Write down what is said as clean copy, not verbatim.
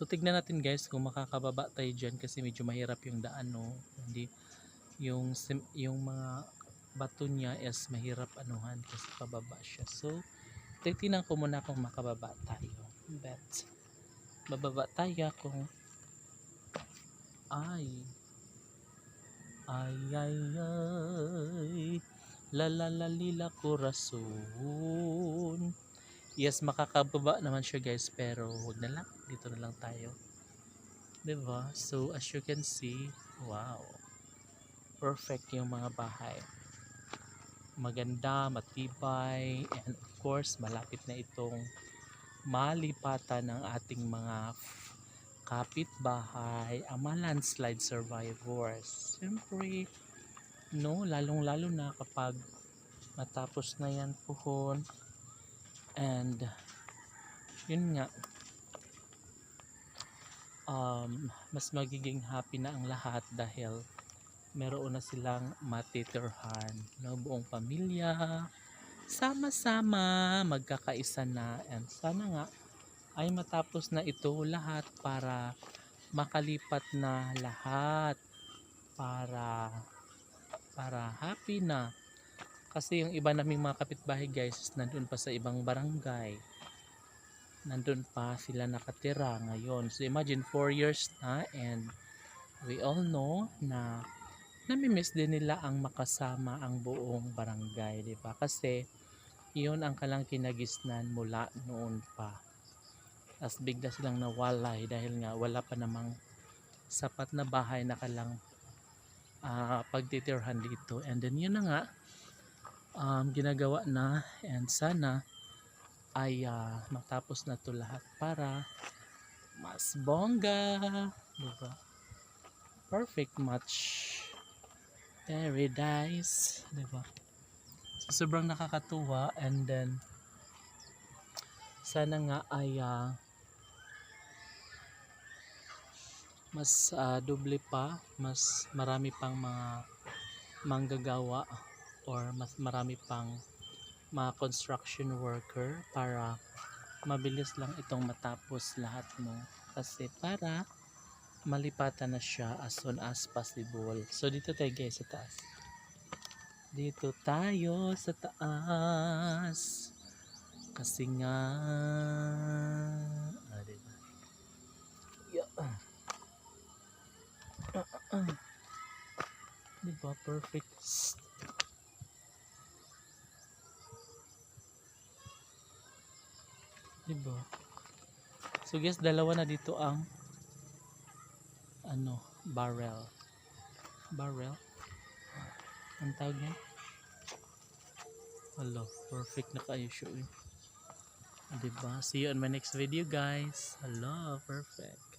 So tignan natin guys kung makakababa tayo dyan kasi medyo mahirap yung daan, no. Hindi yung mga bato niya is mahirap anuhan kasi pababa siya. So titignan ko muna kung makababa tayo. Bet bababa tayo kung ay ay ay ay la la la lila corazon. Yes, makakababa naman siya guys, pero wag na lang, dito na lang tayo, 'di ba? So as you can see, wow, perfect yung mga bahay, maganda, matibay, and of course malapit na itong malipatan ng ating mga kapitbahay, ang mga landslide survivors. Siyempre, no, lalong lalo na kapag matapos na yan puhon, and yun nga, mas magiging happy na ang lahat dahil meron na silang matitirhan, no, buong pamilya sama-sama magkakaisa na, and sana nga ay matapos na ito lahat para makalipat na lahat, para happy na, kasi yung iba naming mga kapitbahay guys nandun pa sa ibang barangay, nandun pa sila nakatira ngayon. So imagine 4 years na, and we all know na namimiss din nila ang makasama ang buong barangay, di ba? Kasi yun ang kalang kinagisnan mula noon pa. As bigla silang nawalay dahil nga wala pa namang sapat na bahay na kalang pagtitirhan dito. And then yun na nga, ginagawa na, and sana ay matapos na to lahat para mas bongga, diba? Perfect match, paradise, diba? So sobrang nakakatuwa, and then sana nga ay mas doble pa, mas marami pang mga manggagawa or mas marami pang mga construction worker para mabilis lang itong matapos lahat, mo kasi para malipatan na siya as soon as possible. So dito tayo guys sa taas, dito tayo sa taas kasi nga diba? Yeah. Diba perfect, diba? So guys, dalawa na dito ang barrel ang tawag niya. Hello, perfect na kayo siya, diba? See you on my next video guys. Hello, perfect.